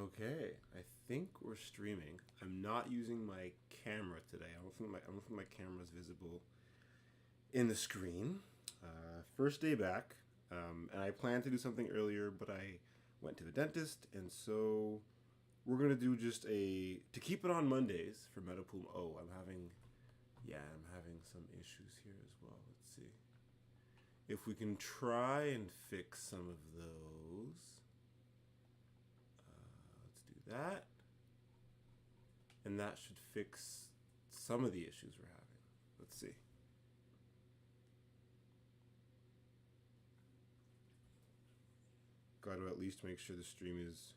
Okay, I think we're streaming. I'm not using my camera today. I don't think my camera is visible in the screen. First day back, and I planned to do something earlier, but I went to the dentist, and so we're gonna do just a to keep it on Mondays for MetaPool. Oh, I'm having some issues here as well. Let's see if we can try and fix some of those. Let's do that. And that should fix some of the issues we're having. Let's see. Got to at least make sure the stream is.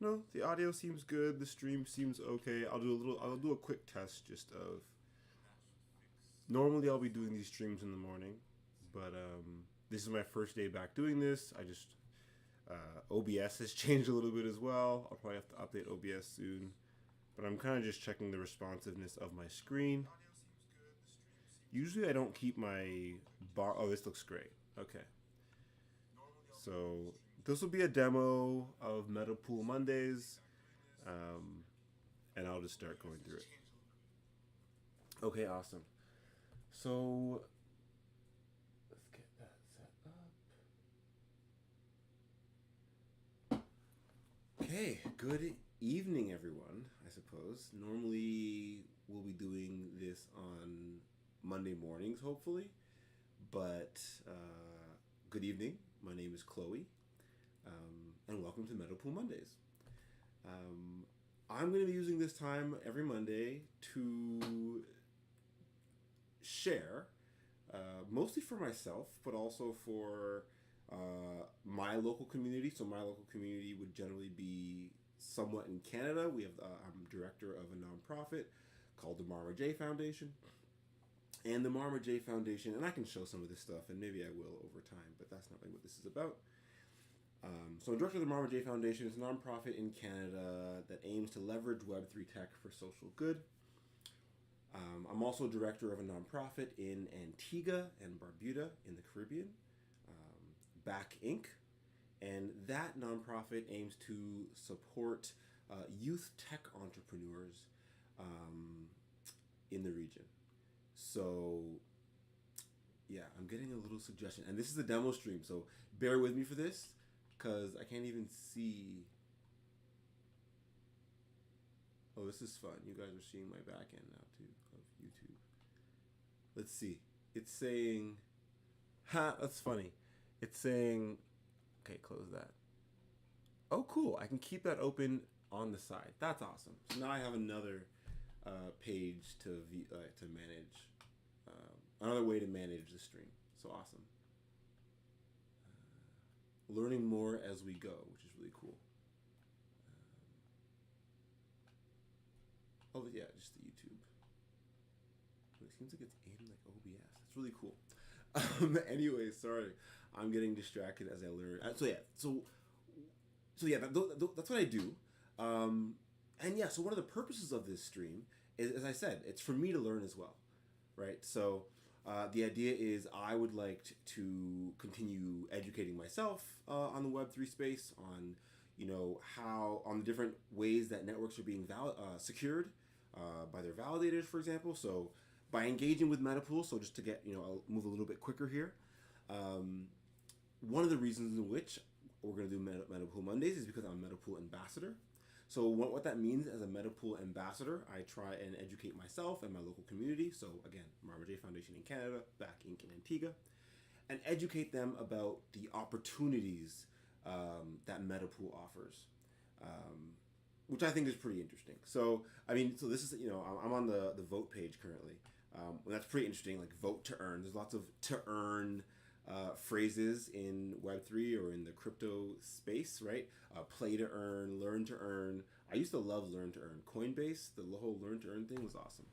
No, the audio seems good. The stream seems okay. I'll do a quick test just of. Normally I'll be doing these streams in the morning, but this is my first day back doing this. OBS has changed a little bit as well. I'll probably have to update OBS soon. But I'm kind of just checking the responsiveness of my screen. Usually I don't keep my bar. Oh, this looks great. Okay. So this will be a demo of MetaPool Mondays. And I'll just start going through it. Okay, awesome. So let's get that set up. Okay, good evening, everyone, I suppose. Normally, we'll be doing this on Monday mornings, hopefully. But good evening. My name is Chloe, and welcome to MetaPool Mondays. I'm going to be using this time every Monday to share, mostly for myself, but also for my local community. So my local community would generally be somewhat in Canada. I'm director of a nonprofit called the Marma J Foundation. And the Marma J Foundation, and I can show some of this stuff, and maybe I will over time, but that's not really what this is about. So I'm director of the Marma J Foundation. It's a nonprofit in Canada that aims to leverage Web3 tech for social good. I'm also director of a nonprofit in Antigua and Barbuda in the Caribbean, Back Inc. And that nonprofit aims to support youth tech entrepreneurs in the region. So, yeah, I'm getting a little suggestion. And this is a demo stream, so bear with me for this, because I can't even see. Oh, this is fun. You guys are seeing my back end now, too, of YouTube. Let's see. It's saying, that's funny. It's saying, okay, close that. Oh, cool. I can keep that open on the side. That's awesome. So now I have another page to manage, another way to manage the stream. So awesome. Learning more as we go, which is really cool. Oh yeah, just the YouTube. But it seems like it's in like OBS. That's really cool. Anyway, sorry, I'm getting distracted as I learn. So that's what I do. And yeah, so one of the purposes of this stream is, as I said, it's for me to learn as well, right? So the idea is I would like to continue educating myself on the Web3 space, on on the different ways that networks are being secured by their validators, for example. So by engaging with MetaPool, so just to get I'll move a little bit quicker here. One of the reasons in which we're going to do MetaPool Mondays is because I'm a MetaPool ambassador. So what that means as a MetaPool ambassador, I try and educate myself and my local community. So again, Marma J Foundation in Canada, Back Inc. in Antigua, and educate them about the opportunities that MetaPool offers, which I think is pretty interesting. So so this is I'm on the vote page currently. And that's pretty interesting. Like vote to earn. There's lots of to earn phrases in Web3 or in the crypto space, right? Play to earn, learn to earn. I used to love learn to earn. Coinbase, the whole learn to earn thing was awesome.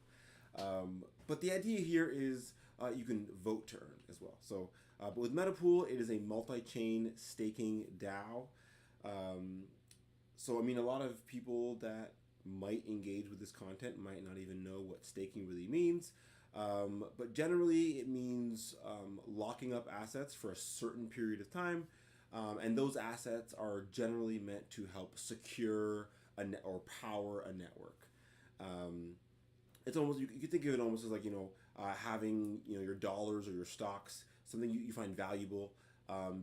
But the idea here is you can vote to earn as well. So, but with MetaPool, it is a multi-chain staking DAO. So, a lot of people that might engage with this content might not even know what staking really means. But generally, it means locking up assets for a certain period of time And those assets are generally meant to help secure or power a network. Um, it's almost, you could think of it almost as like, having, your dollars or your stocks, something you find valuable,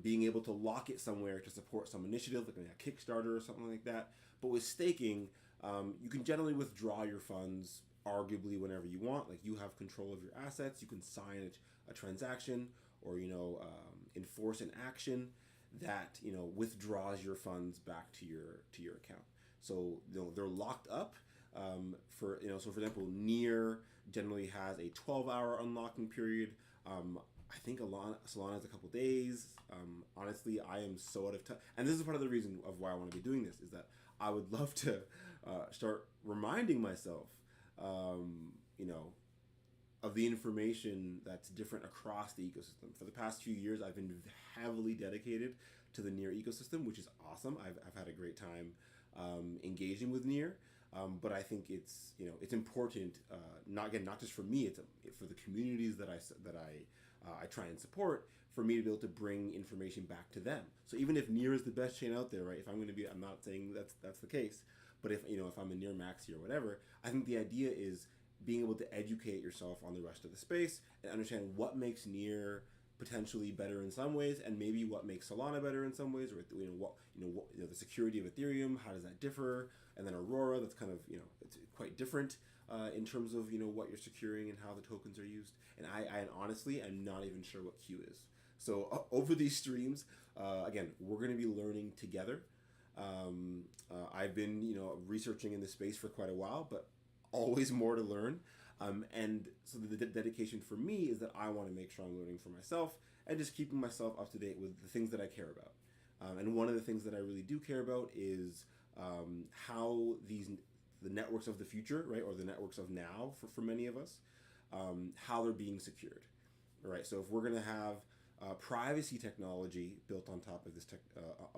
being able to lock it somewhere to support some initiative, like a Kickstarter or something like that. But with staking, you can generally withdraw your funds arguably whenever you want. Like, you have control of your assets. You can sign a transaction, or enforce an action that withdraws your funds back to your account. So they're locked up. So for example, Near generally has a 12-hour unlocking period. I think Solana has a couple days. Honestly, I am so out of touch, and this is part of the reason of why I want to be doing this, is that I would love to start reminding myself, of the information that's different across the ecosystem. For the past few years, I've been heavily dedicated to the Near ecosystem, which is awesome. I've had a great time engaging with Near. But I think it's important, not just for me, it's for the communities that I try and support, for me to be able to bring information back to them. So even if Near is the best chain out there, right? If I'm going to be, I'm not saying that's the case, but if I'm a Near maxi or whatever, I think the idea is being able to educate yourself on the rest of the space and understand what makes Near potentially better in some ways, and maybe what makes Solana better in some ways, or the security of Ethereum, how does that differ? And then Aurora, that's kind of it's quite different in terms of what you're securing and how the tokens are used. And I honestly am not even sure what Q is. So over these streams, again, we're going to be learning together. I've been researching in this space for quite a while, but always more to learn. And so the dedication for me is that I want to make sure I'm learning for myself and just keeping myself up to date with the things that I care about. And one of the things that I really do care about is how the networks of the future, right, or the networks of now for many of us, how they're being secured, right? So if we're going to have privacy technology built on top of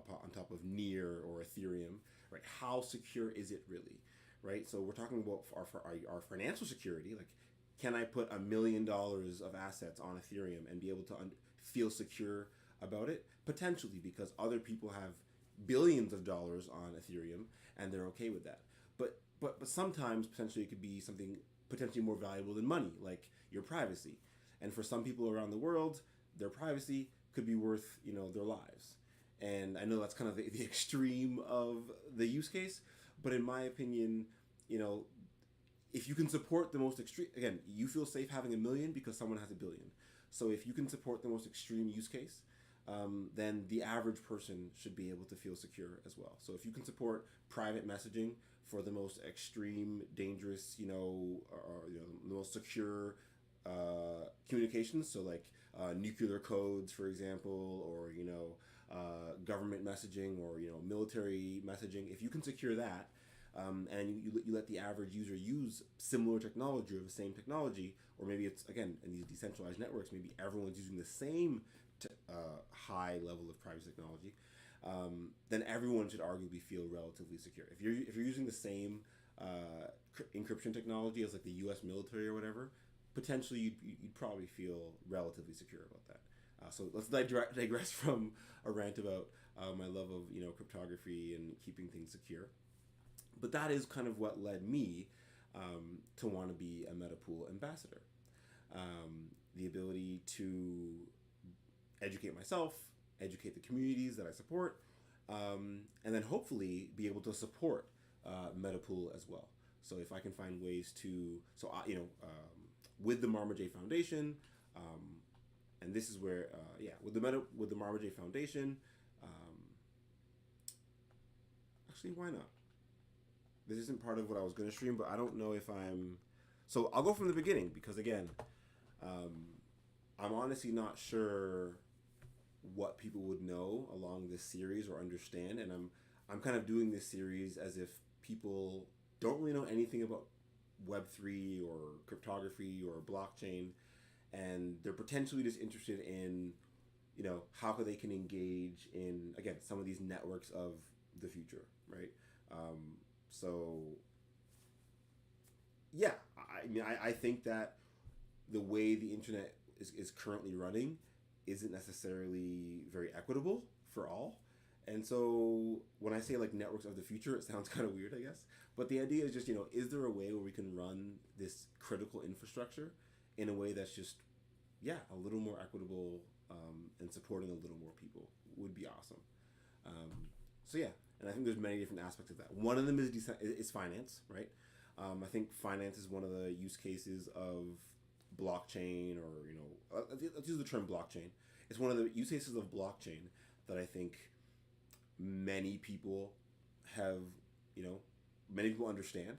on top of Near or Ethereum, right? How secure is it really? Right, so we're talking about our financial security. Like, can I put $1 million of assets on Ethereum and be able to feel secure about it? Potentially, because other people have billions of dollars on Ethereum and they're okay with that. But sometimes potentially it could be something potentially more valuable than money, like your privacy. And for some people around the world, their privacy could be worth their lives. And I know that's kind of the extreme of the use case. But in my opinion, if you can support the most extreme, again, you feel safe having $1 million because someone has $1 billion. So if you can support the most extreme use case, then the average person should be able to feel secure as well. So if you can support private messaging for the most extreme, dangerous, the most secure communications, so like nuclear codes, for example, or government messaging, or military messaging, if you can secure that, and you let the average user use similar technology or the same technology, or maybe it's, again, in these decentralized networks, maybe everyone's using the same high level of privacy technology, then everyone should arguably feel relatively secure. If you're using the same encryption technology as like the U.S. military or whatever, potentially you'd probably feel relatively secure about that. So let's digress from a rant about my love of cryptography and keeping things secure. But that is kind of what led me to want to be a MetaPool ambassador. The ability to educate myself, educate the communities that I support, and then hopefully be able to support MetaPool as well. So if I can find ways to, with the Marma J Foundation, and this is where, with the Marma J Foundation, actually, why not? This isn't part of what I was going to stream, but I don't know if so I'll go from the beginning, because again, I'm honestly not sure what people would know along this series or understand, and I'm kind of doing this series as if people don't really know anything about Web3 or cryptography or blockchain, and they're potentially just interested in, how they can engage in, again, some of these networks of the future, right? So, yeah, I think that the way the internet is currently running isn't necessarily very equitable for all. And so when I say like networks of the future, it sounds kind of weird, I guess. But the idea is just, is there a way where we can run this critical infrastructure in a way that's just, yeah, a little more equitable, and supporting a little more people would be awesome. So yeah, and I think there's many different aspects of that. One of them is finance, right? I think finance is one of the use cases of blockchain, or let's use the term blockchain. It's one of the use cases of blockchain that I think many people have, many people understand,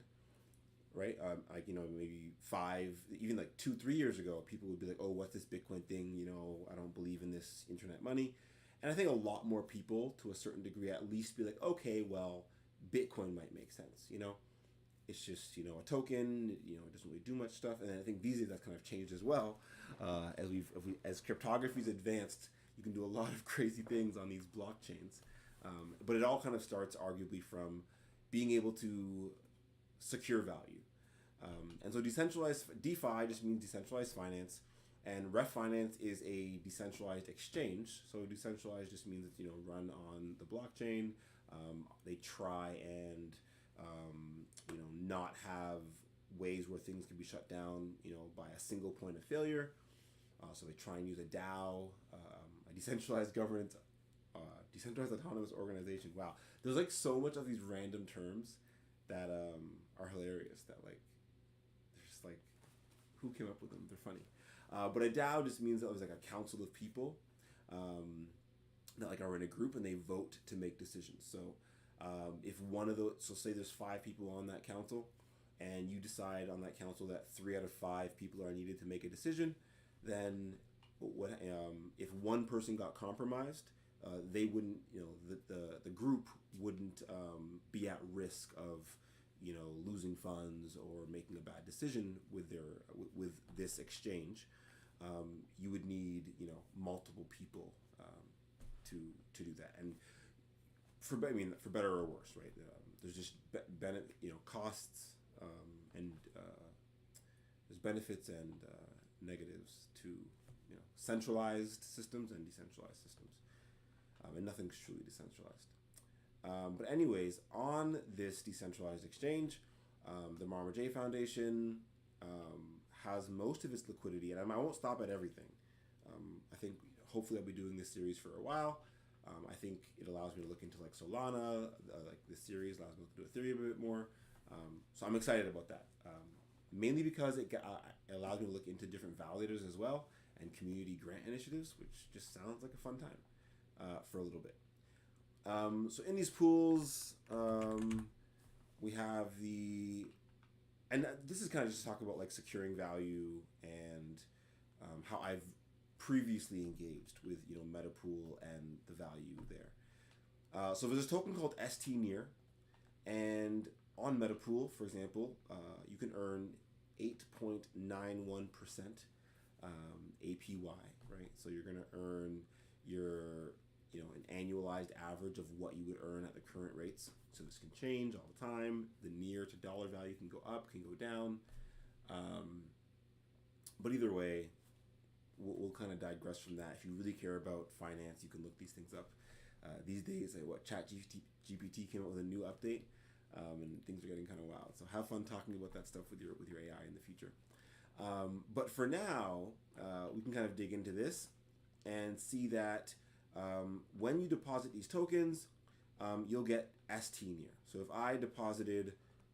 right? Like, maybe 5, even like 2, 3 years ago, people would be like, oh, what's this Bitcoin thing? I don't believe in this internet money. And I think a lot more people, to a certain degree, at least be like, okay, well, Bitcoin might make sense, It's just, a token, it doesn't really do much stuff. And I think these days that's kind of changed as well. As cryptography's advanced, you can do a lot of crazy things on these blockchains. But it all kind of starts arguably from being able to secure value. And so decentralized DeFi just means decentralized finance, and Ref Finance is a decentralized exchange. So decentralized just means it's run on the blockchain. They try and not have ways where things can be shut down by a single point of failure. So they try and use a DAO, a decentralized governance, decentralized autonomous organization. Wow, there's like so much of these random terms that are hilarious. That like they're just like, who came up with them? They're funny. But a DAO just means that it was like a council of people that like are in a group and they vote to make decisions. So if one of those, so say there's 5 people on that council, and you decide on that council that 3 out of 5 people are needed to make a decision, then if one person got compromised, they wouldn't, the group wouldn't be at risk of losing funds or making a bad decision with this exchange. You would need multiple people to do that, and for better or worse, right? There's just costs, and there's benefits and negatives to centralized systems and decentralized systems, and nothing's truly decentralized. But anyways, on this decentralized exchange, the Marma J Foundation has most of its liquidity, and I won't stop at everything. I think hopefully I'll be doing this series for a while. I think it allows me to look into like Solana, like this series allows me to do Ethereum a bit more. So I'm excited about that, mainly because it allows me to look into different validators as well, and community grant initiatives, which just sounds like a fun time for a little bit. So in these pools, we have and this is kind of just talk about like securing value and how I've previously engaged with Meta Pool and the value there. So there's this token called ST-Near, and on Meta Pool, for example, you can earn 8.91% APY, right? So you're going to earn your an annualized average of what you would earn at the current rates. So this can change all the time. The near to dollar value can go up, can go down. But either way, we'll kind of digress from that. If you really care about finance, you can look these things up. These days, ChatGPT came out with a new update, and things are getting kind of wild. So have fun talking about that stuff with your AI in the future. But for now, we can kind of dig into this and see that when you deposit these tokens, you'll get ST-Near. So if I deposited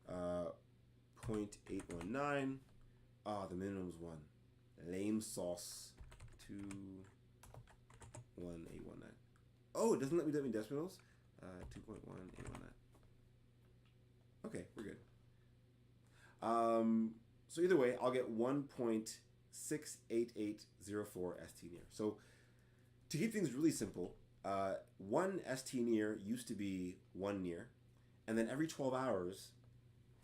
0.819, the minimum is 1. Lame sauce, 21819. Oh, it doesn't let me do decimals. 2.1819. Okay, we're good. So either way, I'll get 1.68804 ST-Near. So to keep things really simple, 1 ST-Near used to be 1 near, and then every 12 hours,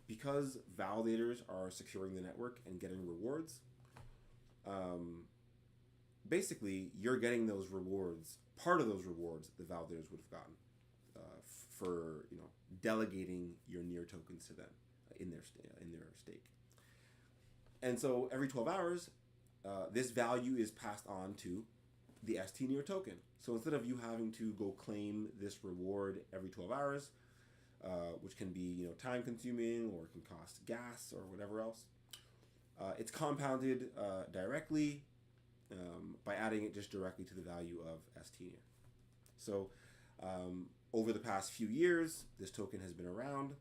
because validators are securing the network and getting rewards, basically you're getting those rewards, part of those rewards the validators would have gotten for delegating your near tokens to them in their stake. And so every 12 hours, this value is passed on to the ST-Near token. So instead of you having to go claim this reward every 12 hours, which can be time consuming or can cost gas or whatever else, it's compounded directly by adding it just directly to the value of ST near. So over the past few years, this token has been around,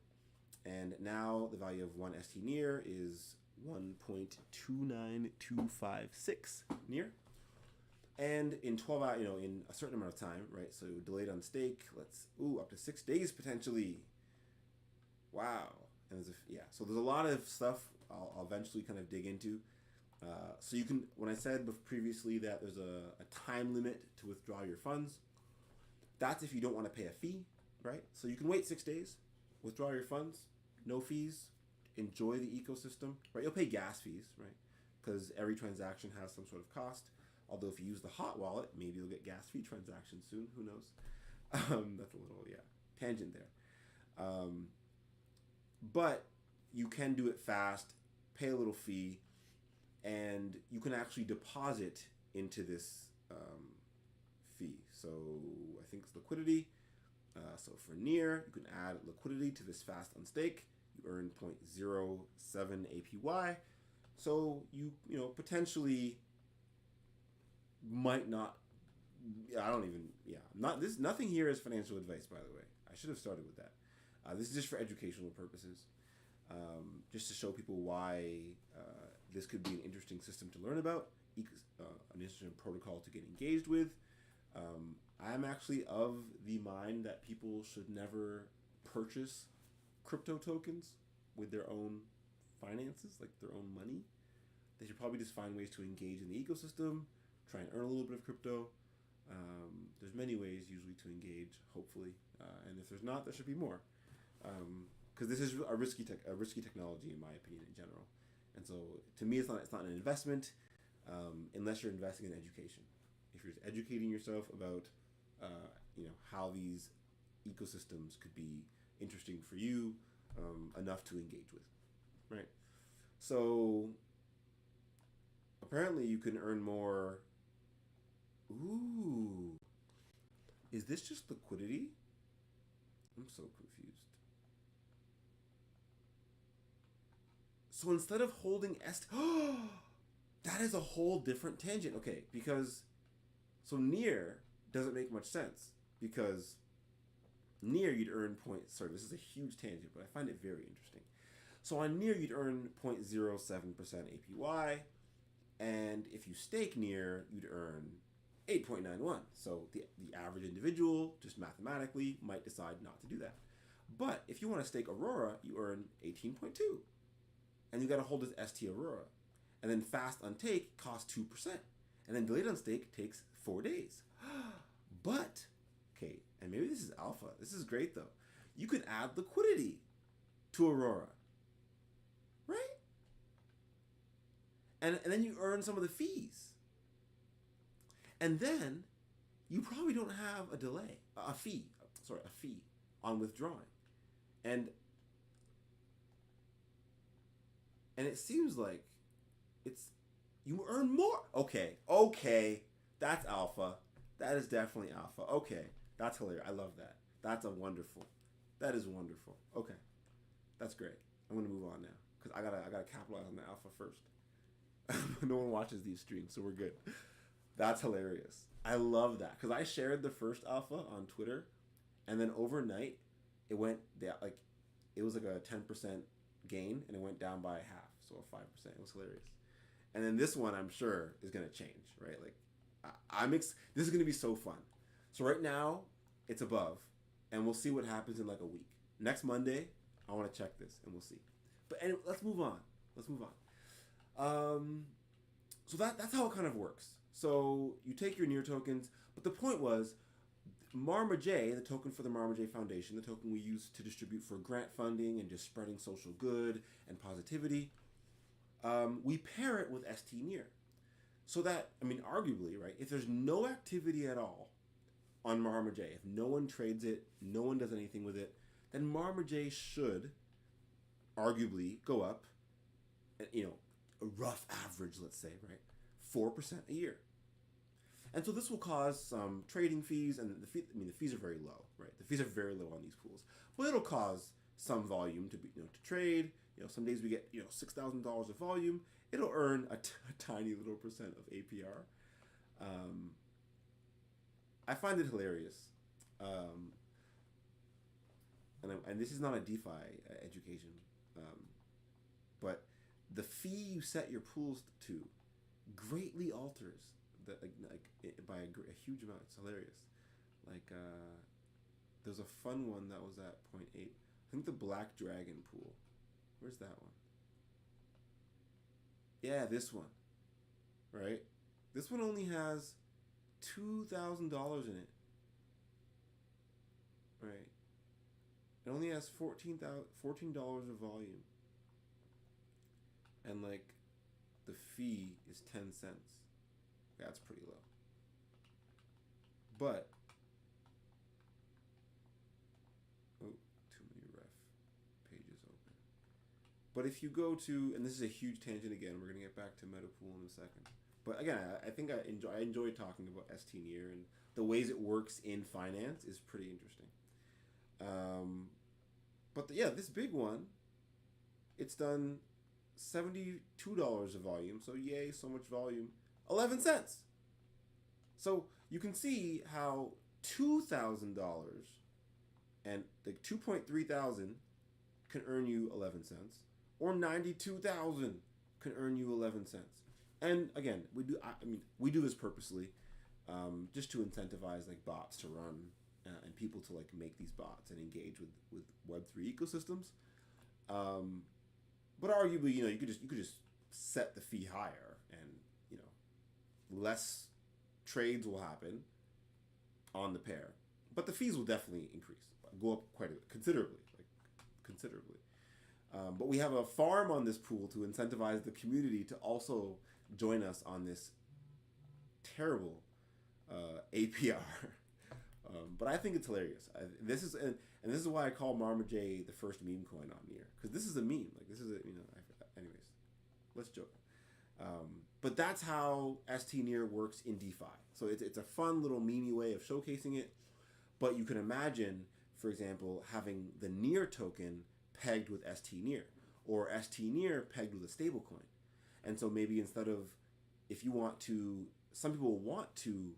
and now the value of one ST near is 1.29256 near. And in 12 hours, in a certain amount of time, right? So delayed on stake, up to 6 days potentially. Wow. And so there's a lot of stuff I'll eventually kind of dig into. So you can, when I said previously that there's a time limit to withdraw your funds, that's if you don't want to pay a fee, right? So you can wait 6 days, withdraw your funds, no fees, enjoy the ecosystem, right? You'll pay gas fees, right? Because every transaction has some sort of cost. Although if you use the hot wallet, maybe you'll get gas fee transactions soon. Who knows? That's a little, tangent there. But you can do it fast, pay a little fee, and you can actually deposit into this fee. So I think it's liquidity. So for near, you can add liquidity to this fast on stake. You earn 0.07 APY. So you potentially might not. Nothing here is financial advice, by the way. I should have started with that. This is just for educational purposes, just to show people why this could be an interesting system to learn about, an interesting protocol to get engaged with. I'm actually of the mind that people should never purchase crypto tokens with their own finances, like their own money. They should probably just find ways to engage in the ecosystem, try and earn a little bit of crypto. There's many ways usually to engage, hopefully, and if there's not, there should be more. Because this is a risky technology, in my opinion, in general. And so, to me, it's not an investment unless you're investing in education. If you're educating yourself about, how these ecosystems could be interesting for you, enough to engage with, right? So, apparently, you can earn more. Ooh, is this just liquidity? I'm so confused. So instead of holding that is a whole different tangent. Okay, because so near doesn't make much sense because near you'd earn Sorry, this is a huge tangent, but I find it very interesting. So on near you'd earn 0.07% APY, and if you stake near, you'd earn 8.91. So the average individual, just mathematically, might decide not to do that. But if you want to stake Aurora, you earn 18.2. And you got to hold this ST Aurora. And then fast on take costs 2%. And then delayed on stake takes 4 days. But, okay, and maybe this is alpha. This is great though. You can add liquidity to Aurora. Right? And then you earn some of the fees. And then you probably don't have a fee on withdrawing. And it seems like you earn more. Okay, that's alpha. That is definitely alpha. Okay, that's hilarious. I love that. That is wonderful. Okay, that's great. I'm gonna move on now because I gotta capitalize on the alpha first. No one watches these streams, so we're good. That's hilarious. I love that because I shared the first alpha on Twitter, and then overnight it went down, it was like a 10% gain, and it went down by half, so a 5%. It was hilarious. And then this one, I'm sure, is gonna change, right? This is gonna be so fun. So right now, it's above, and we'll see what happens in like a week. Next Monday, I want to check this, and we'll see. But anyway, let's move on. So that's how it kind of works. So you take your near tokens, but the point was, MarmaJ, the token for the MarmaJ Foundation, the token we use to distribute for grant funding and just spreading social good and positivity, we pair it with ST near. So that, arguably, right, if there's no activity at all on MarmaJ, if no one trades it, no one does anything with it, then MarmaJ should arguably go up, a rough average, let's say, right, 4% a year. And so this will cause some trading fees, and the fees are very low, right? The fees are very low on these pools, but it'll cause some volume to be, to trade. Some days we get, $6,000 of volume. It'll earn a tiny little percent of APR. I find it hilarious. And this is not a DeFi education, but the fee you set your pools to greatly alters by a huge amount. It's hilarious. There's a fun one that was at 0.8. I think the Black Dragon pool. Where's that one? Yeah, this one. Right? This one only has $2,000 in it. Right? It only has $14 of volume. And the fee is 10 cents. That's pretty low. But too many ref pages open. But if you go to, and this is a huge tangent again, we're gonna get back to MetaPool in a second. But again, I think I enjoy talking about ST-Near, and the ways it works in finance is pretty interesting. This big one, it's done $72 of volume. So yay, so much volume. 11 cents. So you can see how $2,000 and 2.3 thousand can earn you 11 cents, or 92,000 can earn you 11 cents. And again, we do this purposely, just to incentivize bots to run and people to make these bots and engage with Web3 ecosystems. But arguably, you could just set the fee higher, and less trades will happen on the pair, but the fees will definitely increase, go up considerably. But we have a farm on this pool to incentivize the community to also join us on this terrible APR. But I think it's hilarious. This is why I call Marma J the first meme coin on Near, because this is a meme. Anyways, let's joke. But that's how ST-Near works in DeFi. So it's a fun little memey way of showcasing it. But you can imagine, for example, having the Near token pegged with ST-Near, or ST-Near pegged with a stablecoin. And so maybe instead of, some people want to,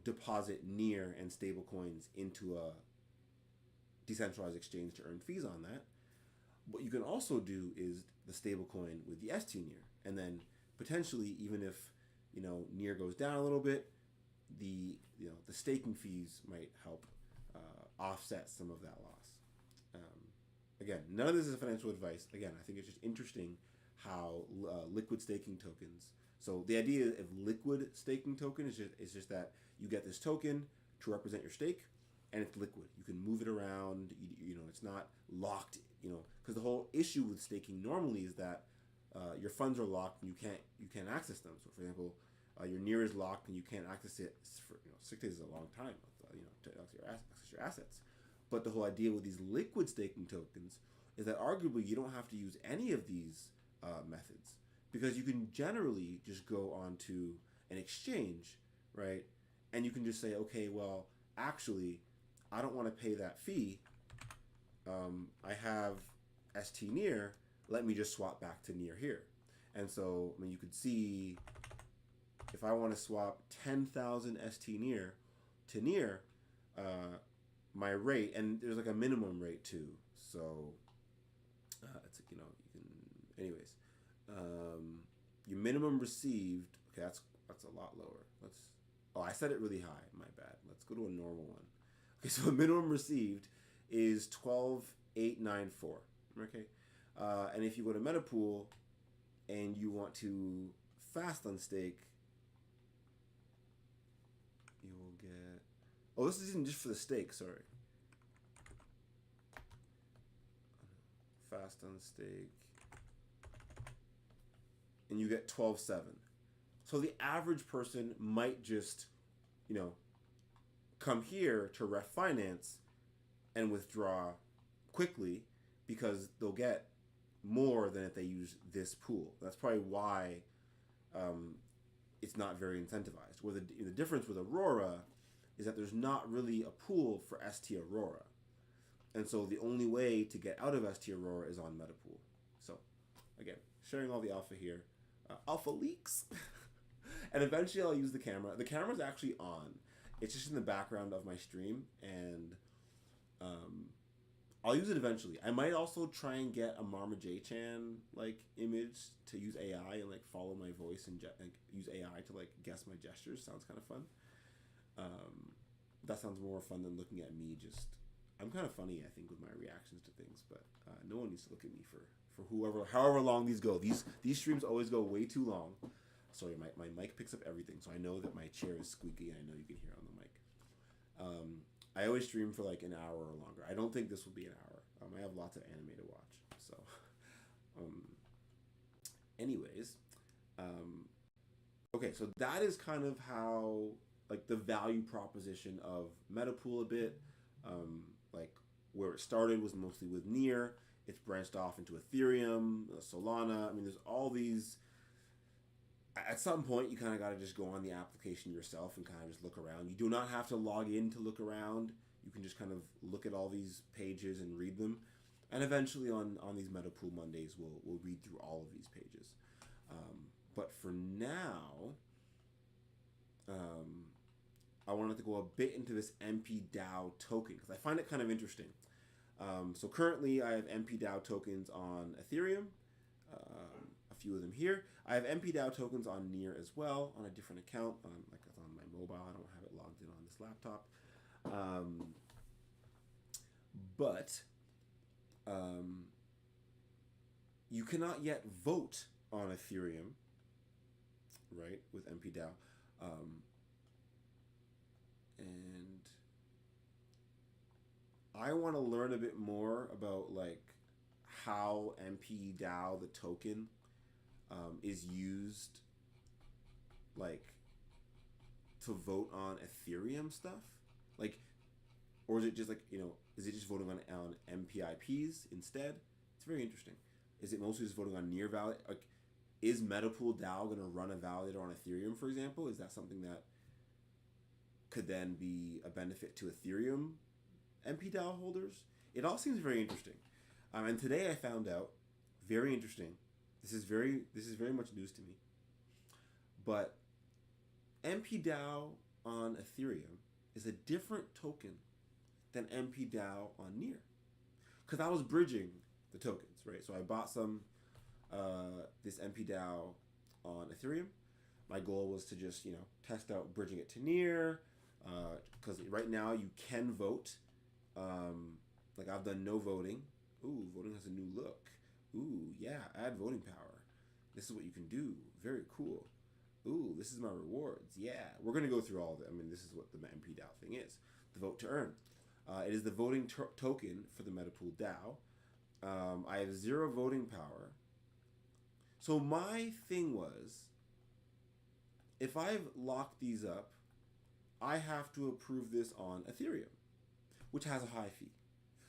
deposit Near and stablecoins into a decentralized exchange to earn fees on that. What you can also do is the stablecoin with the ST-Near, and then potentially, even if Near goes down a little bit, the staking fees might help offset some of that loss. Again, none of this is financial advice. Again, I think it's just interesting how liquid staking tokens. So the idea of liquid staking token is just that you get this token to represent your stake, and it's liquid. You can move it around. It's not locked. Because the whole issue with staking normally is that your funds are locked and you can't access them. So, for example, your Near is locked and you can't access it for 6 days is a long time. To access your assets. But the whole idea with these liquid staking tokens is that arguably you don't have to use any of these methods, because you can generally just go onto an exchange, right? And you can just say, okay, well, actually, I don't want to pay that fee. I have ST-Near. Let me just swap back to Near here. And so, you could see if I want to swap 10,000 ST-Near to Near, my rate, and there's a minimum rate too. So it's you can, anyways, your minimum received. Okay, that's a lot lower. I set it really high. My bad. Let's go to a normal one. Okay, so the minimum received is 12,894. Okay, and if you go to MetaPool and you want to fast unstake, you will get. Oh, this isn't just for the stake. Sorry. Fast unstake, and you get 12.7. So the average person might just, come here to refinance and withdraw quickly, because they'll get more than if they use this pool. That's probably why it's not very incentivized. Where the difference with Aurora is that there's not really a pool for ST Aurora. And so the only way to get out of ST Aurora is on MetaPool. So again, sharing all the alpha here. Alpha leaks. And eventually I'll use the camera. The camera's actually on. It's just in the background of my stream, and I'll use it eventually. I might also try and get a Marma J-Chan like image to use AI and like follow my voice and like, use AI to like guess my gestures. Sounds kind of fun. That sounds more fun than looking at me just. I'm kind of funny, I think, with my reactions to things, but no one needs to look at me for however long these go. These streams always go way too long. Sorry, my mic picks up everything, so I know that my chair is squeaky, and I know you can hear it on the mic. I always stream for like an hour or longer. I don't think this will be an hour. I have lots of anime to watch, so. Anyways, okay, so that is kind of how, like, the value proposition of MetaPool a bit. Like, where it started was mostly with Near. It's branched off into Ethereum, Solana. I mean, there's all these. At some point, you kind of got to just go on the application yourself and kind of just look around. You do not have to log in to look around. You can just kind of look at all these pages and read them. And eventually on these MetaPool Mondays, we'll read through all of these pages. But for now, I wanted to go a bit into this mpDAO token because I find it kind of interesting. So currently, I have mpDAO tokens on Ethereum. A few of them here. I have mpDAO tokens on Near as well on a different account, like it's on my mobile. I don't have it logged in on this laptop. But you cannot yet vote on Ethereum, right, with mpDAO. And I want to learn a bit more about like how mpDAO, the token, is used like to vote on Ethereum stuff, like, or is it just like, is it just voting on MPIPs instead? It's very interesting. Is it mostly just voting on near valid? Like, is MetaPool DAO going to run a validator on Ethereum, for example? Is that something that could then be a benefit to Ethereum mpDAO holders? It all seems very interesting. And today I found out, very interesting. This is very much news to me. But mpDAO on Ethereum is a different token than mpDAO on Near. Because I was bridging the tokens, right? So I bought some this mpDAO on Ethereum. My goal was to just, test out bridging it to Near. Because right now you can vote. Like I've done no voting. Ooh, voting has a new look. Ooh, yeah, add voting power. This is what you can do. Very cool. Ooh, this is my rewards. Yeah, we're going to go through all of it. I mean, this is what the mpDAO thing is. The vote to earn. It is the voting token for the MetaPool DAO. I have 0 voting power. So my thing was, if I've locked these up, I have to approve this on Ethereum, which has a high fee.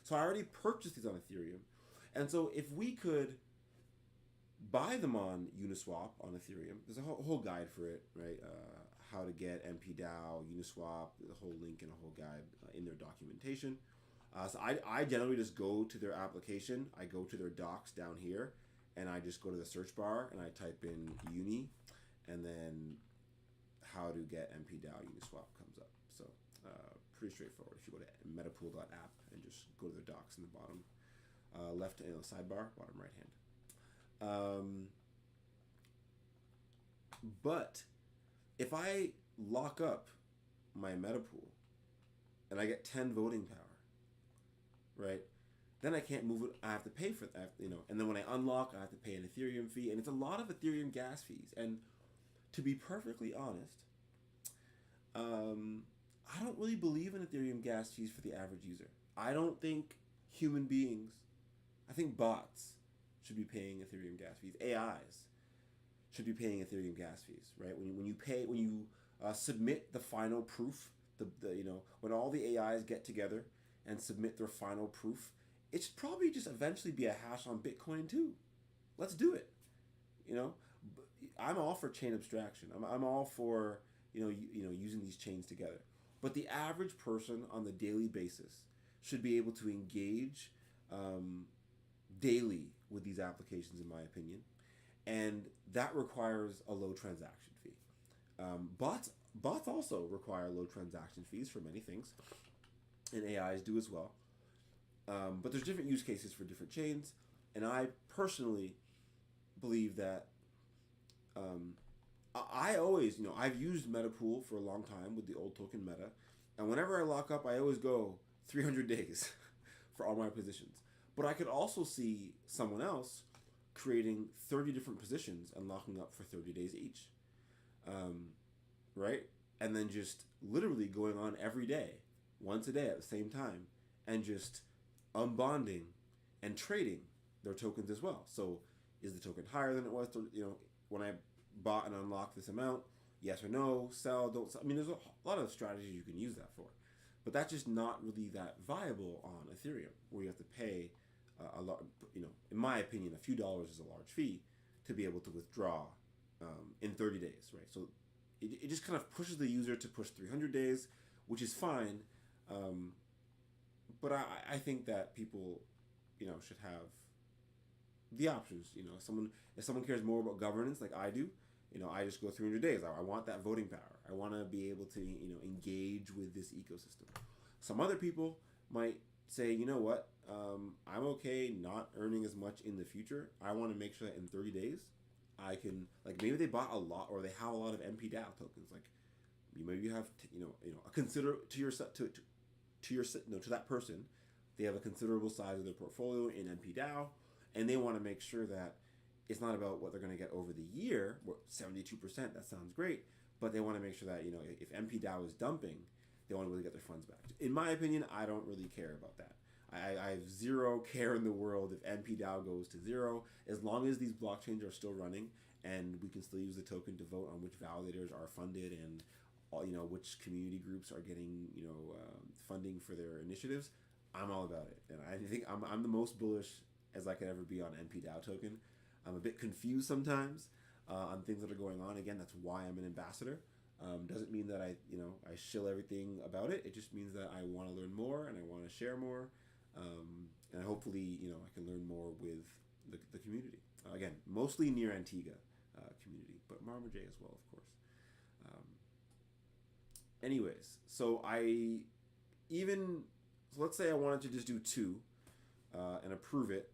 So I already purchased these on Ethereum. And so if we could buy them on Uniswap on Ethereum, there's a whole guide for it, right? How to get mpDAO, Uniswap, the whole link and a whole guide in their documentation. So I generally just go to their application. I go to their docs down here, and I just go to the search bar and I type in Uni, and then how to get mpDAO Uniswap comes up. So pretty straightforward. If you go to metapool.app and just go to the docs in the bottom left, sidebar, bottom right hand. But if I lock up my MetaPool and I get 10 voting power, right? Then I can't move it. I have to pay for that, And then when I unlock, I have to pay an Ethereum fee, and it's a lot of Ethereum gas fees. And to be perfectly honest, I don't really believe in Ethereum gas fees for the average user. I don't think human beings, I think bots should be paying Ethereum gas fees. AIs should be paying Ethereum gas fees, right? When you submit the final proof, when all the AIs get together and submit their final proof, it should probably just eventually be a hash on Bitcoin too. Let's do it. I'm all for chain abstraction. I'm all for using these chains together. But the average person on the daily basis should be able to engage daily with these applications, in my opinion, and that requires a low transaction fee. Bots also require low transaction fees for many things, and AIs do as well. But there's different use cases for different chains, and I personally believe that I always, I've used MetaPool for a long time with the old token Meta, and whenever I lock up, I always go 300 days for all my positions. But I could also see someone else creating 30 different positions and locking up for 30 days each, right? And then just literally going on every day, once a day at the same time, and just unbonding and trading their tokens as well. So is the token higher than it was, when I bought and unlocked this amount? Yes or no, sell, don't sell. I mean, there's a lot of strategies you can use that for. But that's just not really that viable on Ethereum, where you have to pay a lot, in my opinion, a few dollars is a large fee to be able to withdraw in 30 days, right? So it just kind of pushes the user to push 300 days, which is fine. But I think that people, should have the options. If someone cares more about governance like I do, I just go 300 days. I want that voting power. I want to be able to, engage with this ecosystem. Some other people might say, you know what, I'm okay not earning as much in the future. I want to make sure that in 30 days, I can, like, maybe they bought a lot, or they have a lot of mpDAO tokens. Like, maybe you have, to that person, they have a considerable size of their portfolio in mpDAO, and they want to make sure that it's not about what they're going to get over the year. 72%, that sounds great, but they want to make sure that, if mpDAO is dumping, they want to really get their funds back. In my opinion, I don't really care about that. I have zero care in the world if mpDAO goes to zero, as long as these blockchains are still running and we can still use the token to vote on which validators are funded and which community groups are getting funding for their initiatives. I'm all about it, and I think I'm the most bullish as I could ever be on mpDAO token. I'm a bit confused sometimes on things that are going on. Again, that's why I'm an ambassador. Doesn't mean that I shill everything about it. It just means that I want to learn more and I want to share more, and hopefully I can learn more with the community. Again, mostly near Antigua community, but Marmor J as well, of course. Anyways, so let's say I wanted to just do 2 and approve it.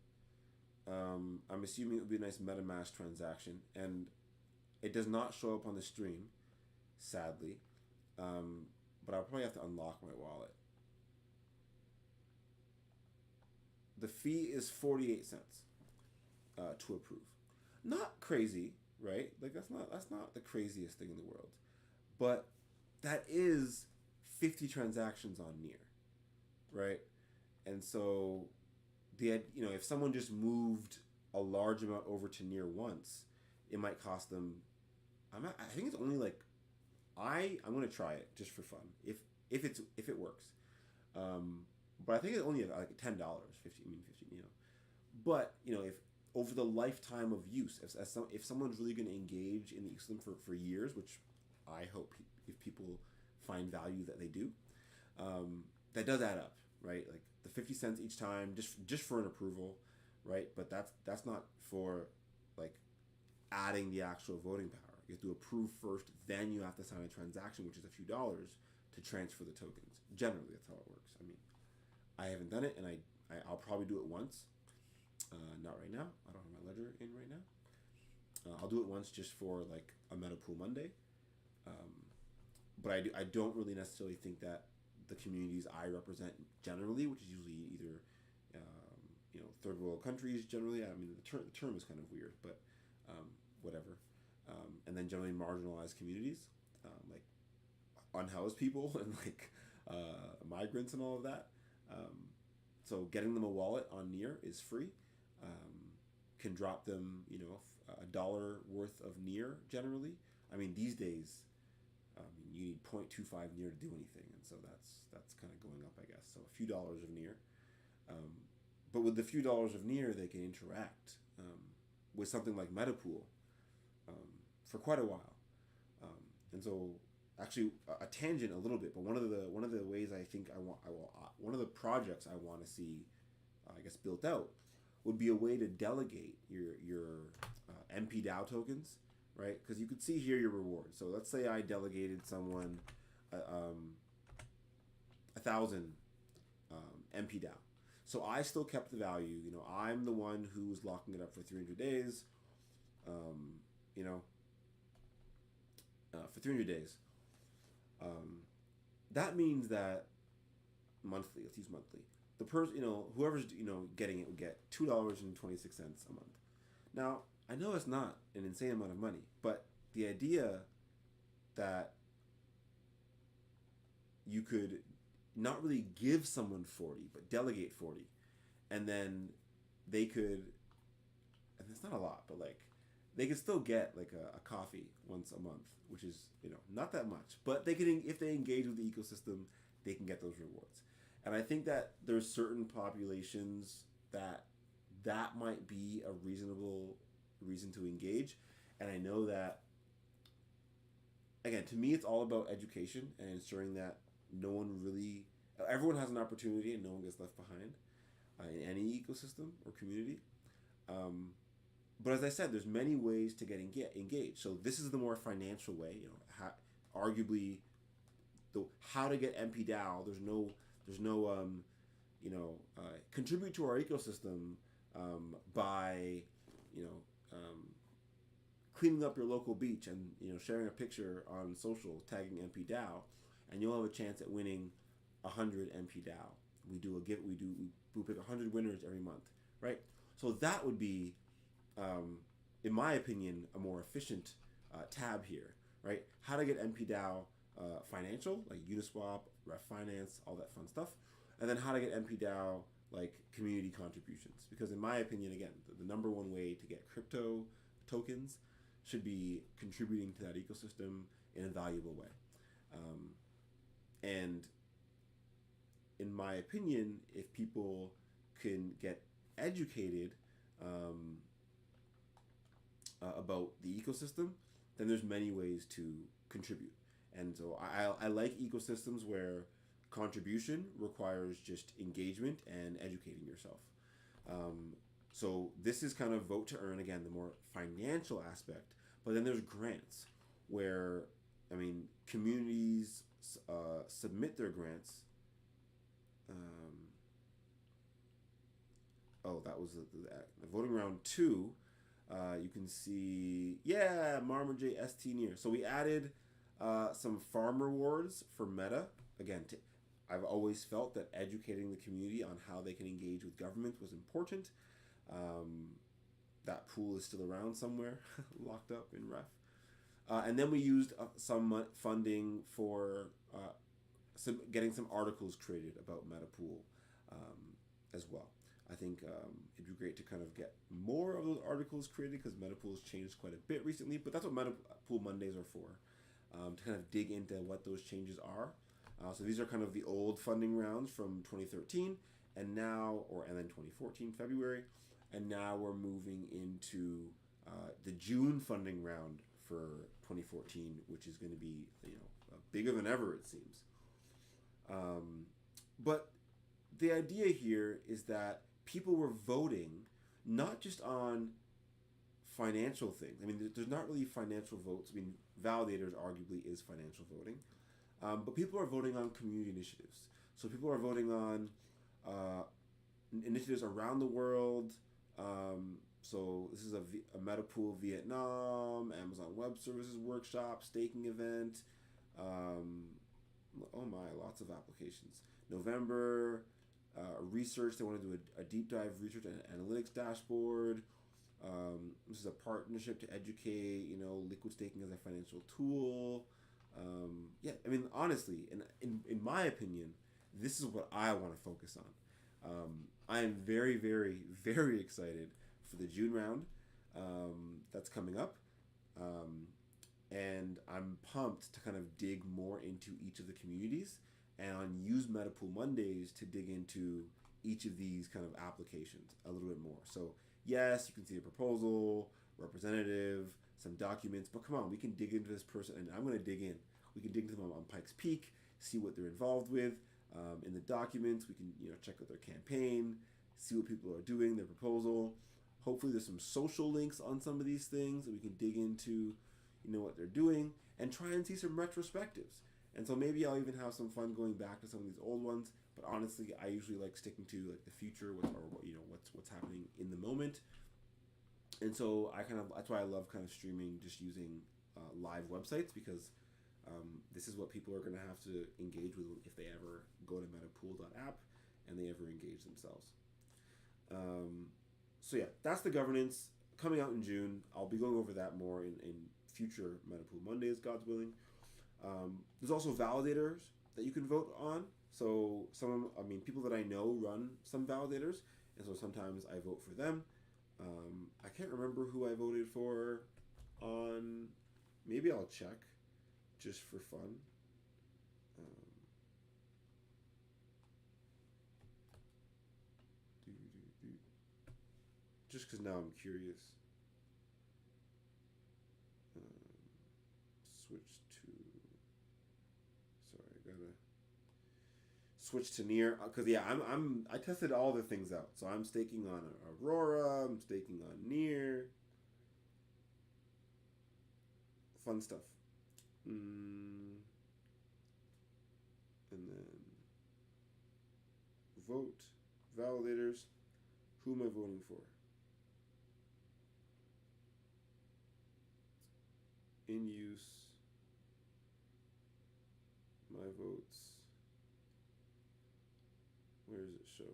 I'm assuming it would be a nice MetaMask transaction, and it does not show up on the stream, sadly, but I'll probably have to unlock my wallet. The fee is 48 cents to approve. Not crazy, right? Like that's not the craziest thing in the world, but that is 50 transactions on Near, right? And so if someone just moved a large amount over to Near once, it might cost them. I think it's only like I'm gonna try it just for fun if it works. But I think it's only like $10, 15. But if over the lifetime of use, if someone's really going to engage in the ecosystem for years, which I hope if people find value that they do, that does add up, right? Like the 50 cents each time, just for an approval, right? But that's not for like adding the actual voting power. You have to approve first, then you have to sign a transaction, which is a few dollars to transfer the tokens. Generally, that's how it works. I mean, I haven't done it, and I'll probably do it once. Not right now. I don't have my ledger in right now. I'll do it once just for like a MetaPool Monday. But I don't really necessarily think that the communities I represent generally, which is usually either third world countries generally. I mean the term is kind of weird, but whatever. And then generally marginalized communities, like unhoused people and like migrants and all of that. So getting them a wallet on Near is free. Can drop them, $1 worth of Near generally. I mean, these days, you need 0.25 Near to do anything, and so that's kind of going up, I guess. So a few dollars of Near. But with the few dollars of Near, they can interact with something like MetaPool. for quite a while. And so, actually, a tangent a little bit, but one of the ways I think one of the projects I want to see, I guess, built out would be a way to delegate your mpDAO tokens, right? Because you could see here your reward. So let's say I delegated someone 1,000 mpDAO. So I still kept the value. You know, I'm the one who's locking it up for 300 days. You know, for 300 days. That means that monthly. Let's use monthly. The person, whoever's getting it would get $2.26 a month. Now I know it's not an insane amount of money, but the idea that you could not really give someone 40, but delegate 40, and then they could, and it's not a lot, but like they could still get like a coffee once a month, which is not that much, but they can, if they engage with the ecosystem, they can get those rewards. And I think that there's certain populations that might be a reasonable reason to engage. And I know that, again, to me, it's all about education and ensuring that everyone has an opportunity and no one gets left behind in any ecosystem or community. But as I said, there's many ways to get engaged. So this is the more financial way. Arguably, how to get mpDAO. There's no contribute to our ecosystem by cleaning up your local beach and sharing a picture on social, tagging mpDAO, and you'll have a chance at winning 100 mpDAO. We pick 100 winners every month, right? So that would be, in my opinion, a more efficient tab here, right? How to get mpDAO financial, like Uniswap, Ref Finance, all that fun stuff, and then how to get mpDAO like community contributions. Because in my opinion, again, the number one way to get crypto tokens should be contributing to that ecosystem in a valuable way. And in my opinion, if people can get educated about the ecosystem, then there's many ways to contribute. And so I like ecosystems where contribution requires just engagement and educating yourself. So this is kind of vote to earn, again, the more financial aspect. But then there's grants where, communities submit their grants. That was the voting round 2. You can see, Marmer J ST near. So we added some farm rewards for Meta. Again, I've always felt that educating the community on how they can engage with government was important. That pool is still around somewhere, locked up in Ref. And then we used some funding for getting some articles created about MetaPool as well. I think it'd be great to kind of get more of those articles created because MetaPool has changed quite a bit recently, but that's what MetaPool Mondays are for, to kind of dig into what those changes are. So these are kind of the old funding rounds from 2013 and then 2014 February, and now we're moving into the June funding round for 2014, which is going to be bigger than ever, it seems. But the idea here is that people were voting not just on financial things. There's not really financial votes. Validators arguably is financial voting. But people are voting on community initiatives. So people are voting on initiatives around the world. So this is a MetaPool Vietnam, Amazon Web Services workshop, staking event. Lots of applications. November, research. They want to do a deep dive research and analytics dashboard. This is a partnership to educate, liquid staking as a financial tool. Honestly, in my opinion, this is what I want to focus on. I am very, very, very excited for the June round that's coming up. And I'm pumped to kind of dig more into each of the communities and use MetaPool Mondays to dig into each of these kind of applications a little bit more. So yes, you can see a proposal, representative, some documents. But come on, we can dig into this person, and I'm going to dig in. We can dig into them on Pikes Peak, see what they're involved with in the documents. We can check out their campaign, see what people are doing, their proposal. Hopefully, there's some social links on some of these things that we can dig into, what they're doing, and try and see some retrospectives. And so maybe I'll even have some fun going back to some of these old ones. But honestly, I usually like sticking to like the future, what's happening in the moment. And so that's why I love kind of streaming, just using live websites, because this is what people are going to have to engage with if they ever go to metapool.app and they ever engage themselves. So yeah, that's the governance coming out in June. I'll be going over that more in future MetaPool Mondays, God's willing. There's also validators that you can vote on. So people that I know run some validators, and so sometimes I vote for them. I can't remember who I voted for on. Maybe I'll check just for fun. Just because now I'm curious. Switch to near, because I tested all the things out. So I'm staking on Aurora, I'm staking on near. Fun stuff. And then vote, validators. Who am I voting for? In use. My votes. Where does it show?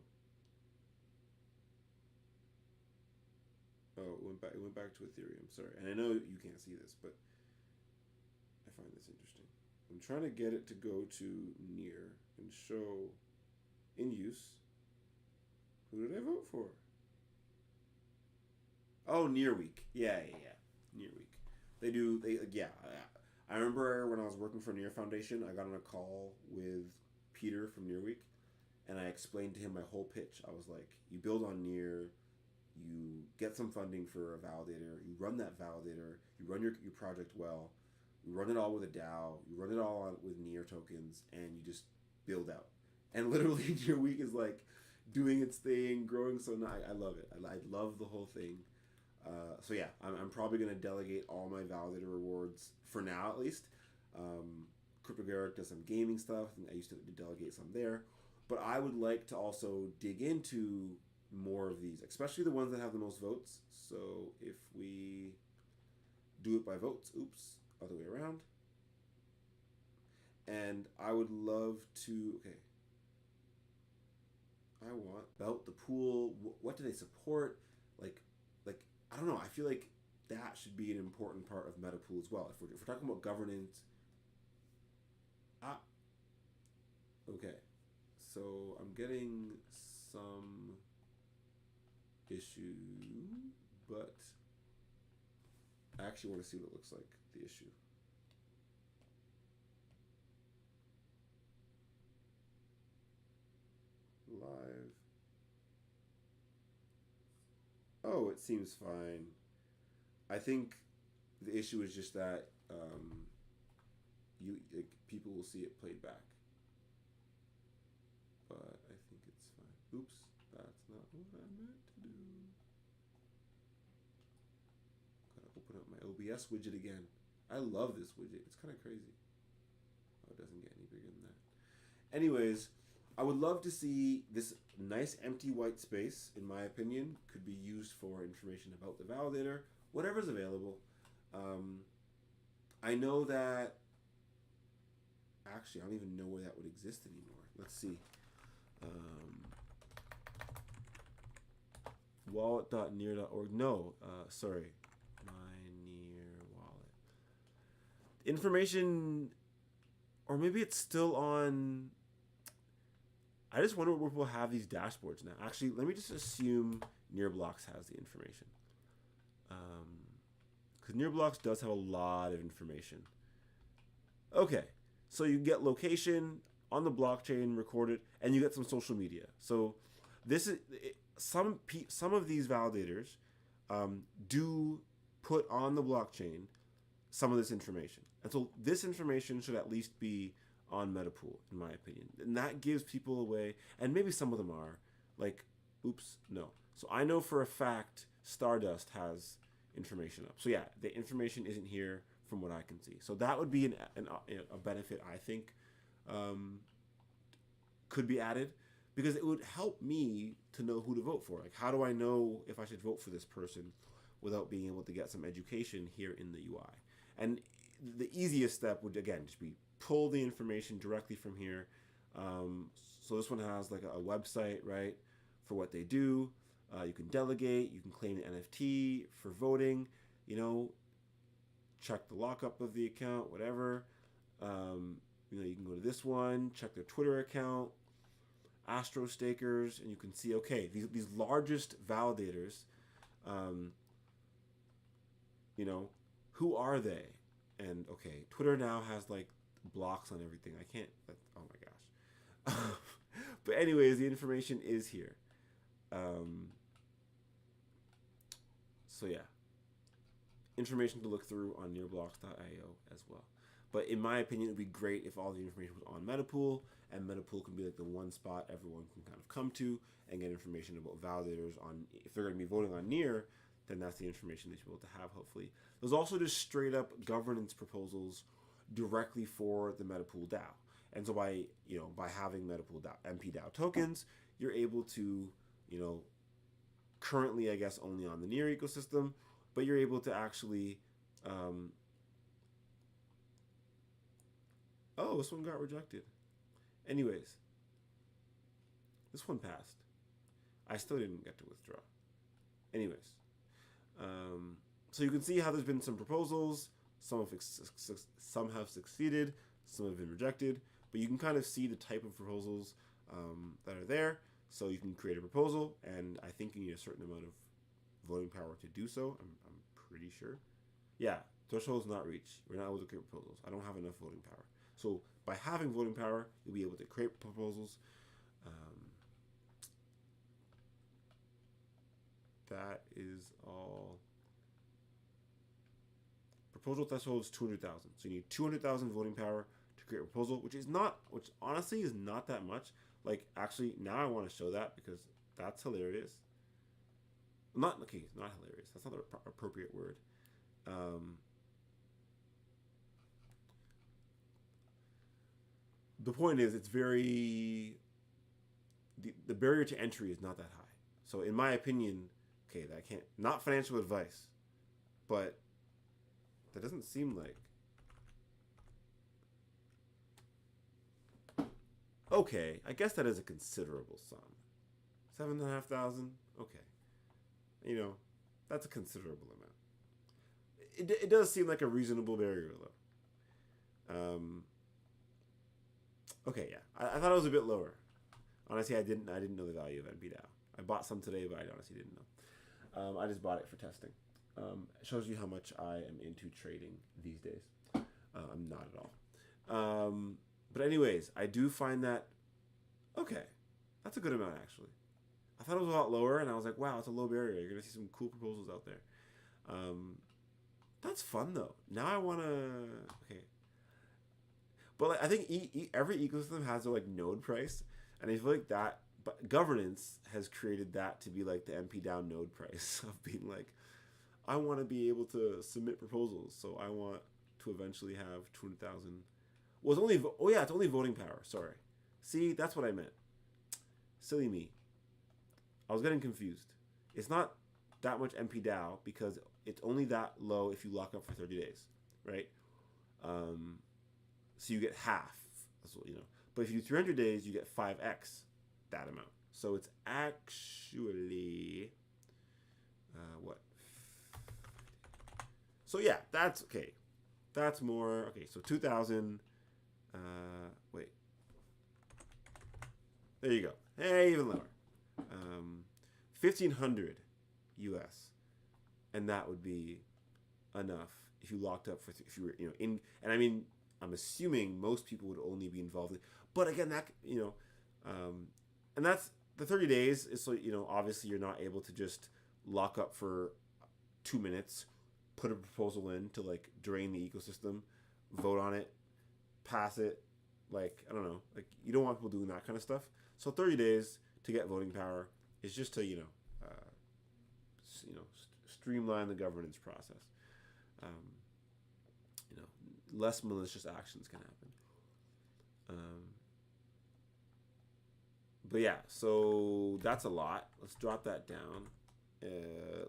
Oh, it went back to Ethereum. Sorry, and I know you can't see this, but I find this interesting. I'm trying to get it to go to near and show in use. Who did I vote for? Oh, Near Week. Yeah. Near Week. I remember when I was working for Near Foundation, I got on a call with Peter from Near Week, and I explained to him my whole pitch. I was like, you build on Near, you get some funding for a validator, you run that validator, you run your project well, you run it all with a DAO, you run it all with Near tokens, and you just build out. And literally Near Week is like doing its thing, growing so nice. I love it. I love the whole thing. So yeah, I'm probably going to delegate all my validator rewards for now, at least. CryptoGaric does some gaming stuff, and I used to delegate some there. But I would like to also dig into more of these, especially the ones that have the most votes. So if we do it by votes, other way around. And I would love to, I want about the pool. What do they support? Like, I don't know. I feel like that should be an important part of MetaPool as well. If we're talking about governance. Okay. So I'm getting some issue, but I actually want to see what it looks like, the issue. Live. Oh, it seems fine. I think the issue is just that people will see it played back. But I think it's fine. Oops, that's not what I meant to do. Gotta open up my OBS widget again. I love this widget. It's kind of crazy. Oh, it doesn't get any bigger than that. Anyways, I would love to see this nice empty white space, in my opinion, could be used for information about the validator, whatever's available. I know that, actually, I don't even know where that would exist anymore. Let's see. Wallet.near.org. No, sorry. My Near wallet. Information, or maybe it's still on. I just wonder where people have these dashboards now. Actually, let me just assume NearBlocks has the information. Because NearBlocks does have a lot of information. Okay, so you get location on the blockchain recorded, and you get some social media. So this is some of these validators do put on the blockchain some of this information. And so this information should at least be on MetaPool, in my opinion. And that gives people a way, and maybe some of them are, like, oops, no. So I know for a fact Stardust has information up. So yeah, the information isn't here from what I can see. So that would be a benefit I think could be added, because it would help me to know who to vote for. Like, how do I know if I should vote for this person without being able to get some education here in the UI? And the easiest step would, again, just be pull the information directly from here. So this one has like a website, right, for what they do. You can delegate, you can claim the NFT for voting, you know, check the lockup of the account, whatever. You know, you can go to this one, check their Twitter account, Astro Stakers, and you can see, okay, these largest validators, you know, who are they? And okay, Twitter now has like blocks on everything. I can't, oh my gosh. But anyways, the information is here. So yeah, information to look through on nearblocks.io as well. But in my opinion, it would be great if all the information was on MetaPool, and MetaPool can be like the one spot everyone can kind of come to and get information about validators on, if they're going to be voting on Near, then that's the information they should be able to have, hopefully. There's also just straight up governance proposals directly for the MetaPool DAO. And so by having MetaPool DAO, mpDAO tokens, you're able to, you know, currently, I guess, only on the Near ecosystem, but you're able to actually, oh, this one got rejected. Anyways, this one passed. I still didn't get to withdraw. Anyways, so you can see how there's been some proposals. Some have succeeded, some have been rejected, but you can kind of see the type of proposals that are there. So you can create a proposal, and I think you need a certain amount of voting power to do so. I'm pretty sure. Yeah, threshold is not reached. We're not able to create proposals. I don't have enough voting power. So by having voting power, you'll be able to create proposals. That is all. Proposal threshold is 200,000. So you need 200,000 voting power to create a proposal, which honestly is not that much. Like, actually, now I want to show that because that's hilarious. Not hilarious. That's not the appropriate word. The point is, it's very, the barrier to entry is not that high. So in my opinion, okay, not financial advice, but that doesn't seem like. Okay, I guess that is a considerable sum. 7,500. Okay, you know, that's a considerable amount. It does seem like a reasonable barrier, though. Okay, yeah, I thought it was a bit lower. Honestly, I didn't know the value of mpDAO. I bought some today, but I honestly didn't know. I just bought it for testing. It shows you how much I am into trading these days. I'm not at all. But anyways, I do find that, okay, that's a good amount, actually. I thought it was a lot lower, and I was like, wow, it's a low barrier. You're going to see some cool proposals out there. That's fun, though. Now I want to, okay. But like, I think every ecosystem has a like node price, and I feel like that, but governance has created that to be like the mpDAO node price of being like, I want to be able to submit proposals, so I want to eventually have 200,000. Well, it's only voting power. Sorry. See, that's what I meant. Silly me. I was getting confused. It's not that much mpDAO because it's only that low if you lock up for 30 days, right? So you get half. That's what, you know. But if you do 300 days, you get 5x that amount. So it's actually what? So yeah, that's okay. That's more okay. So 2,000. Wait. There you go. Hey, even lower. 1,500 US, and that would be enough if you locked up for if you were in. And I mean, I'm assuming most people would only be involved in. But again, that and that's the 30 days is so obviously you're not able to just lock up for 2 minutes, put a proposal in to like drain the ecosystem, vote on it, pass it. Like, I don't know, like you don't want people doing that kind of stuff. So 30 days to get voting power is just to streamline the governance process. Less malicious actions can happen. But yeah, so that's a lot. Let's drop that down.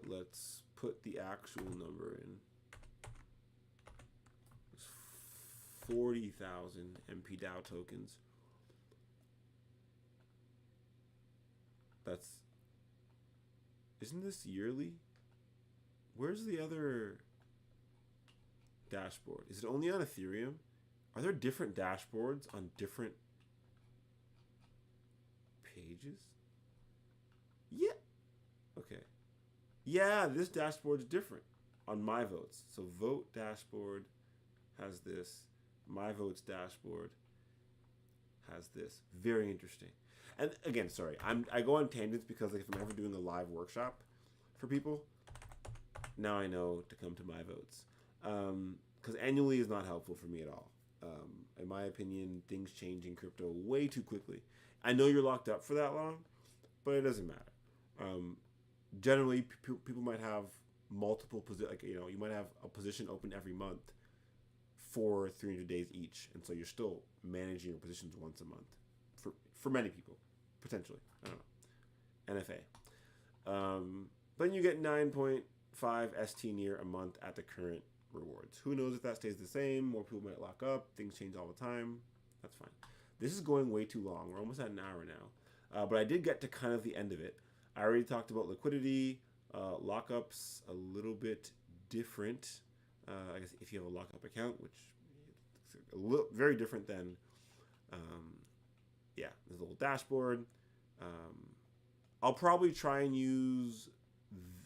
Let's put the actual number in. It's 40,000 mpDAO tokens. Isn't this yearly? Where's the other dashboard? Is it only on Ethereum? Are there different dashboards on different pages? Yeah. Okay. Yeah, this dashboard's different on my votes. So vote dashboard has this. My votes dashboard has this. Very interesting. And again, sorry, I go on tangents because like, if I'm ever doing a live workshop for people, now I know to come to my votes. Because annually is not helpful for me at all. In my opinion, things change in crypto way too quickly. I know you're locked up for that long, but it doesn't matter. Generally, people might have multiple positions. Like, you might have a position open every month for 300 days each, and so you're still managing your positions once a month. For many people, potentially. I don't know. NFA. Then you get 9.5 ST near a month at the current rewards. Who knows if that stays the same? More people might lock up. Things change all the time. That's fine. This is going way too long. We're almost at an hour now. But I did get to kind of the end of it. I already talked about liquidity. Lockups, a little bit different. I guess if you have a lockup account, which is very different than... there's a little dashboard. I'll probably try and use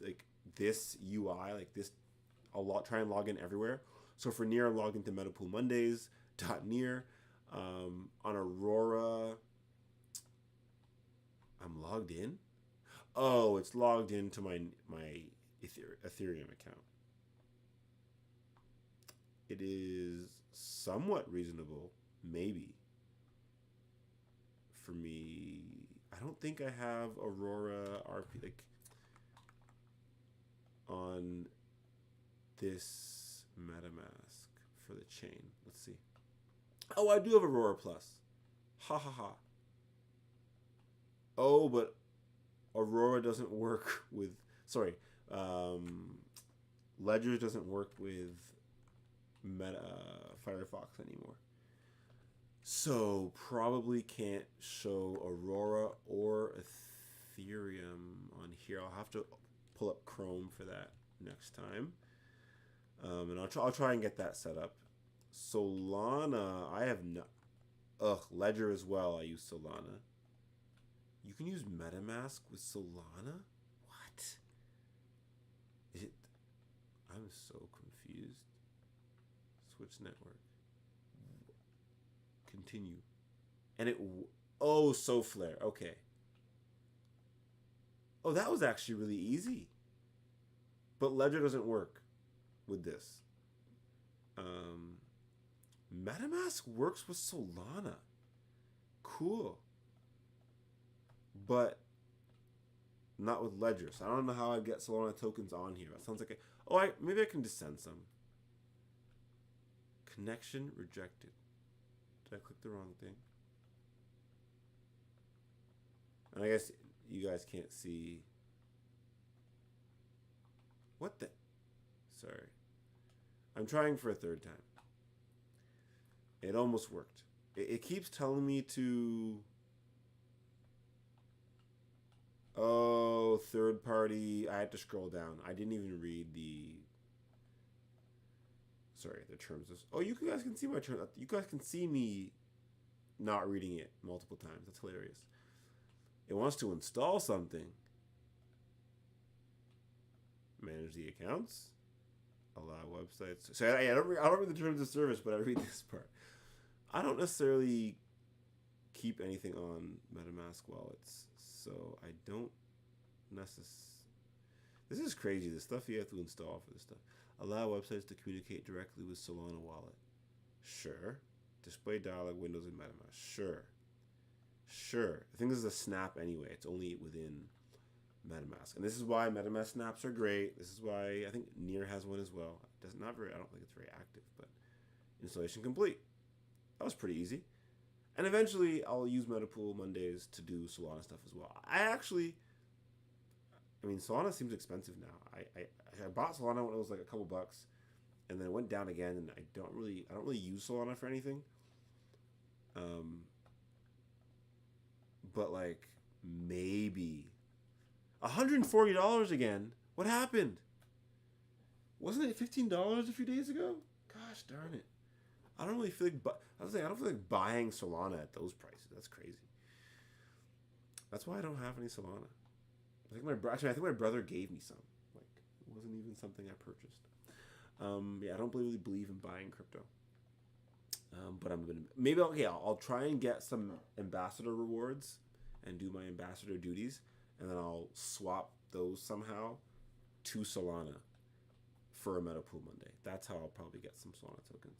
like this UI, like this. Try and log in everywhere. So for Near, I'm logged into MetaPool Mondays. .near. On Aurora, I'm logged in. Oh, it's logged into my Ethereum account. It is somewhat reasonable, maybe. For me, I don't think I have Aurora RP like on this MetaMask for the chain. Let's see. Oh, I do have Aurora Plus. Ha ha ha. Oh, but Aurora doesn't work with... Sorry. Ledger doesn't work with Firefox anymore. So probably can't show Aurora or Ethereum on here. I'll have to pull up Chrome for that next time. And I'll try and get that set up. Solana, I have no... Ledger as well, I use Solana. You can use MetaMask with Solana? What? Is it... I'm so confused. Switch network. Continue. And it... Oh, SoFlare. Okay. Oh, that was actually really easy. But Ledger doesn't work with this. MetaMask works with Solana. Cool. But not with Ledger. So I don't know how I'd get Solana tokens on here. That sounds like maybe I can just send some. Connection rejected. Did I click the wrong thing? And I guess you guys can't see. What the? Sorry. I'm trying for a third time. It almost worked. It keeps telling me to... Oh, third party. I had to scroll down. I didn't even read the... Sorry, the terms of... Oh, you guys can see my terms. You guys can see me not reading it multiple times. That's hilarious. It wants to install something. Manage the accounts. Allow websites. So I don't read the terms of service, but I read this part. I don't necessarily keep anything on MetaMask wallets, so I don't necessarily... This is crazy. The stuff you have to install for this stuff. Allow websites to communicate directly with Solana wallet. Sure. Display dialog windows in MetaMask. Sure. Sure. I think this is a snap anyway. It's only within MetaMask. And this is why MetaMask snaps are great. This is why I think Near has one as well. It does not very, I don't think it's very active, but installation complete. That was pretty easy. And eventually I'll use MetaPool Mondays to do Solana stuff as well. I mean, Solana seems expensive now. I bought Solana when it was like a couple bucks, and then it went down again, and I don't really use Solana for anything. But like maybe $140 again. What happened? Wasn't it $15 a few days ago? Gosh darn it! I don't really feel like. I was saying I don't feel like buying Solana at those prices. That's crazy. That's why I don't have any Solana. I think my brother gave me some. Like, it wasn't even something I purchased. Yeah, I don't really believe in buying crypto. But I'll try and get some ambassador rewards and do my ambassador duties, and then I'll swap those somehow to Solana for a MetaPool Monday. That's how I'll probably get some Solana tokens.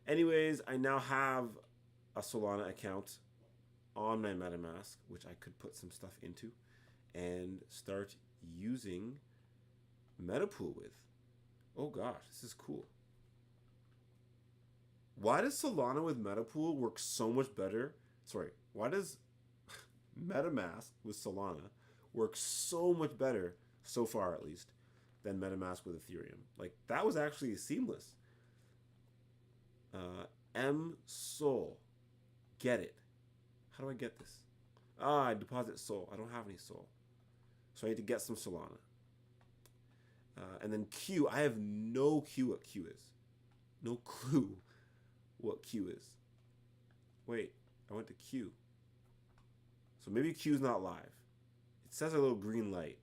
Anyways, I now have a Solana account on my MetaMask, which I could put some stuff into and start using MetaPool with. Oh gosh, this is cool. Why does Solana with MetaPool work so much better? Why does MetaMask with Solana work so much better, so far at least, than MetaMask with Ethereum? Like, that was actually seamless. MSOL. Get it. How do I get this? I deposit SOL. I don't have any SOL. So I need to get some Solana. And then Q. I have no clue what Q is. No clue what Q is. Wait, I went to Q. So maybe Q is not live. It says a little green light.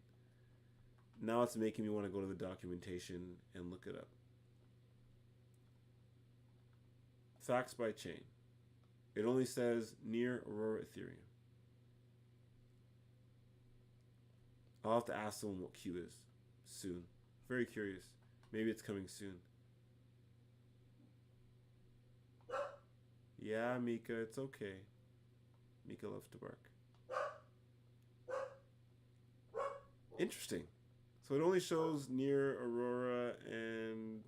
Now it's making me want to go to the documentation and look it up. Facts by chain. It only says near Aurora Ethereum. I'll have to ask someone what Q is soon. Very curious. Maybe it's coming soon. Yeah, Mika, it's okay. Mika loves to bark. Interesting. So it only shows near Aurora and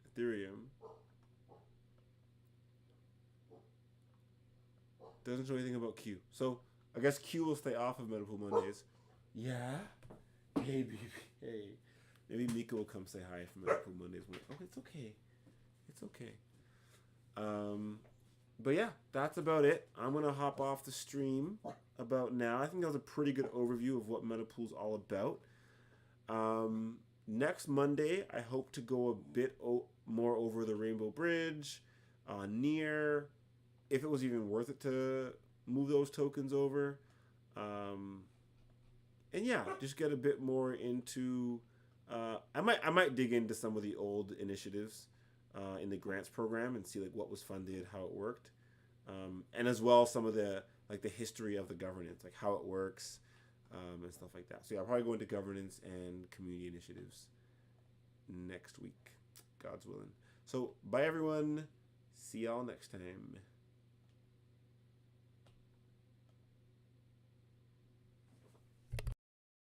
Ethereum. Doesn't show anything about Q. So I guess Q will stay off of MetaPool Mondays. Yeah? Hey, baby. Hey. Maybe Mika will come say hi for MetaPool Mondays. Oh, it's okay. It's okay. But yeah, that's about it. I'm going to hop off the stream about now. I think that was a pretty good overview of what MetaPool's all about. Next Monday, I hope to go a bit more over the Rainbow Bridge, near, if it was even worth it to move those tokens over. And yeah, just get a bit more into, I might dig into some of the old initiatives in the grants program and see like what was funded, how it worked. And as well, some of the history of the governance, like how it works, and stuff like that. So yeah, I'll probably go into governance and community initiatives next week, God's willing. So bye everyone. See y'all next time.